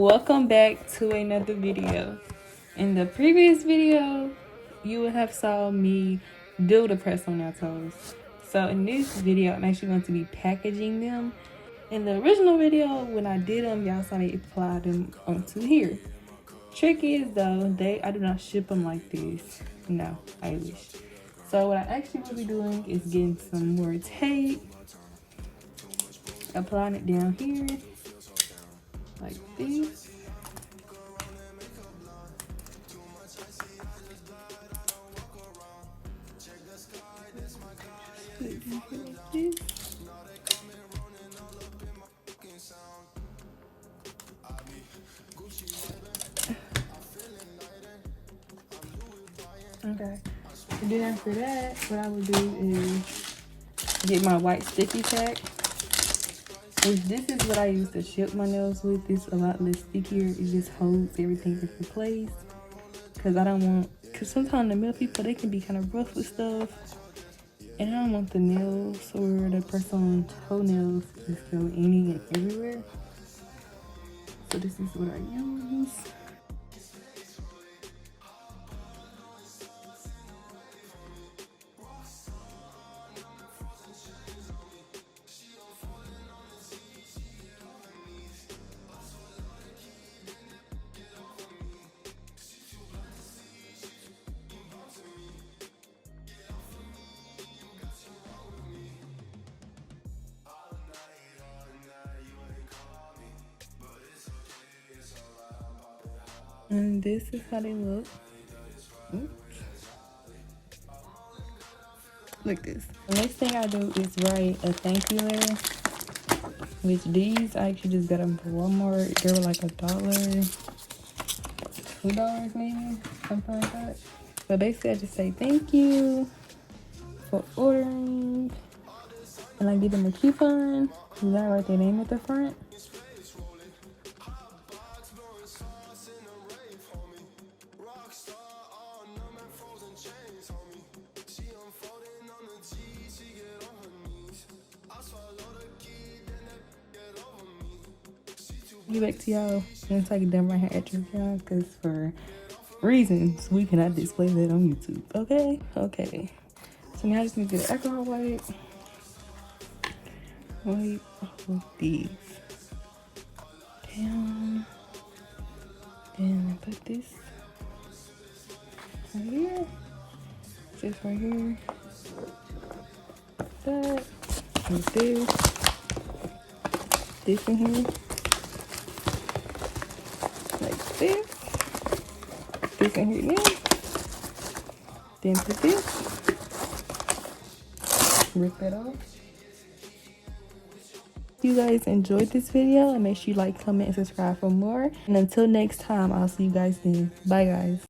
Welcome back to another video. In the previous video, you would have saw me do the press on our toes. So in this video, I'm actually going to be packaging them. In the original video, when I did them, y'all saw me apply them onto here. Trick is though, I do not ship them like this. No, I wish. So what I actually will be doing is getting some more tape, applying it down here like this. Okay. And then after that, what I would do is get my white sticky tack. Which this is what I use to shape my nails with. It's a lot less stickier. It just holds everything in place. Cause sometimes the male people, they can be kind of rough with stuff. And I don't want the nails or the person's toenails to go any and everywhere. So this is what I use. And this is how they look. Oops. Like this. The next thing I do is write a thank you letter. Which these I actually just got them from Walmart. They were like $1, $2 maybe, something like that. But basically I just say thank you for ordering. And I give them a coupon. You gotta write their name at the front. Get back to y'all once I get done my hair at y'all, because for reasons we cannot display that on YouTube. Okay. So now I just need to get an alcohol wipe all these down. Then I put this right here. This right here. That. And this in here. This in here now. Then put this. Rip that off. If you guys enjoyed this video, and make sure you like, comment, and subscribe for more. And until next time, I'll see you guys then. Bye guys.